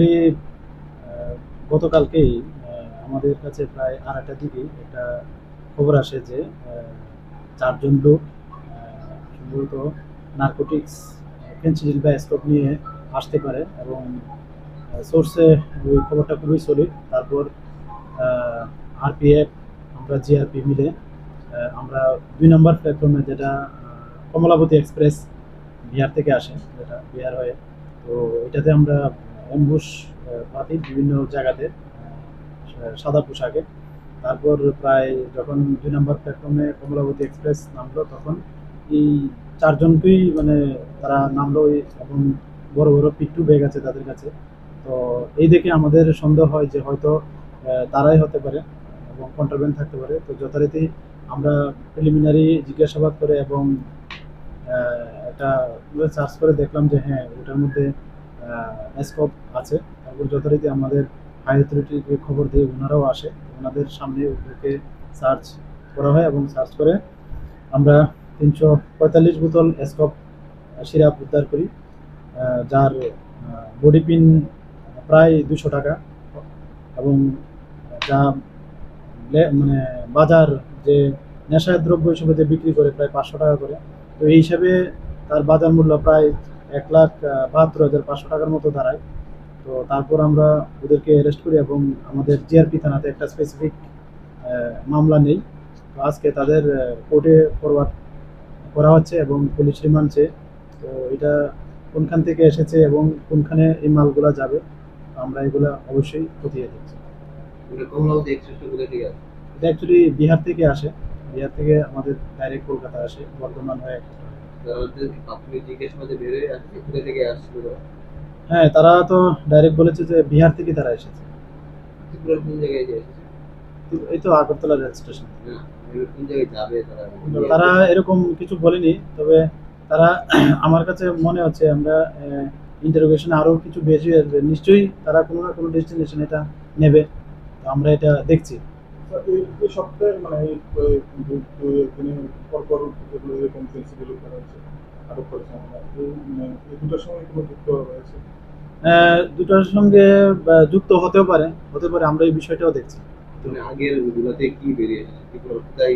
Actually গতকালকেই আমাদের কাছে প্রায় 2:30টার দিকে একটা খবর আসে যে 4 জন লোক সম্ভবত নার্কোটিক্স, ফেনসিডিল বা স্কোপ নিয়ে আসতে পারে, এবং সোর্সে ওই খবরটা খুবই সলিড। তারপর আরপিএফ, আমরা জিআরপি মিলে আমরা 2 নম্বর প্ল্যাটফর্মে, যেটা কমলাবতী এক্সপ্রেস বিহার থেকে আসে, যেটা বিহার হয়ে, তো এটাতে আমরা অ্যাম্বুশ পাতি বিভিন্ন জায়গাতে সাদা পোশাকে। তারপর প্রায় যখন 2 নম্বর প্ল্যাটফর্মে কমলাবতী এক্সপ্রেস নামলো, তখন এই 4 জনকেই মানে তারা নামলো, এবং বড় বড় পিট্টু ব্যাগ আছে তাদের কাছে। তো এই দেখে আমাদের সন্দেহ হয় যে হয়তো তারাই হতে পারে এবং কন্ট্রাব্যান্ড থাকতে পারে। তো যথারীতি আমরা প্রিলিমিনারি জিজ্ঞাসাবাদ করে এবং একটা সার্চ করে দেখলাম যে হ্যাঁ, ওটার মধ্যে স্কোপ আছে। তারপর যথারীতি আমাদের হাই অথরিটিকে খবর দিয়ে ওনারাও আসে, ওনাদের সামনে ওদেরকে সার্চ করা হয়, এবং সার্চ করে আমরা 345 বোতল স্কোপ সিরাপ উদ্ধার করি, যার বডি পিন প্রায় 200 টাকা, এবং যা মানে বাজার যে নেশার দ্রব্য হিসেবে যে বিক্রি করে প্রায় 500 টাকা করে। তো এই হিসাবে তার বাজার মূল্য প্রায় 1,72,500 টাকার মতো দাঁড়ায়। তো তারপর আমরা ওদেরকে অ্যারেস্ট করি এবং আমাদের জিআরপি থানাতে একটা স্পেসিফিক মামলা নেই। তো আজকে তাদের কোর্টে ফরওয়ার্ড করা হচ্ছে এবং পুলিশ রিমান্ড চেয়ে। তো এটা কোনখান থেকে এসেছে এবং কোনখানে এই মালগুলা যাবে, আমরা এগুলা অবশ্যই খতিয়ে দিচ্ছি। এটা অ্যাকচুয়ালি বিহার থেকে আসে, বিহার থেকে আমাদের ডাইরেক্ট কলকাতা আসে, বর্ধমান হয়ে। হ্যাঁ, তারা তো ডাইরেক্ট বলেছে যে বিহার থেকে তারা এসেছে। এই তো আগরতলা রেল স্টেশন। তারা এরকম কিছু বলেনি, তবে তারা আমার কাছে মনে হচ্ছে আমরা ইন্টারোগেশনে আরো কিছু বেশি আসবে, নিশ্চয়ই তারা কোনো না কোনো ডেস্টিনেশন এটা নেবে। তো আমরা এটা দেখছি। এই সপ্তাহে মানে তিনি পরপর যেগুলো এরকম সেন্সিটিভ করা হচ্ছে, আরো করেছে, এই দুটোর সঙ্গে কোনো যুক্ত রয়েছে? দুটোর সঙ্গে যুক্ত হতেও পারে, আমরা এই বিষয়টাও দেখছি। আগের গুলাতে কি বেরিয়েছে, এগুলো কোথায়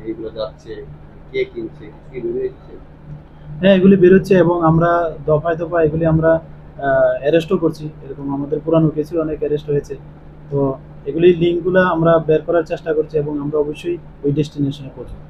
এগুলো যাচ্ছে, কে কিনছে, কি বেরিয়েছে? হ্যাঁ, এগুলি বেরোচ্ছে এবং আমরা দফায় দফায় এগুলি আমরা অ্যারেস্টও করছি। এরকম আমাদের পুরানো কেসে অনেক অ্যারেস্ট হয়েছে। তো এগুলি লিঙ্কগুলো আমরা বের করার চেষ্টা করছি এবং আমরা অবশ্যই ওই ডেস্টিনেশনে পৌঁছাবো।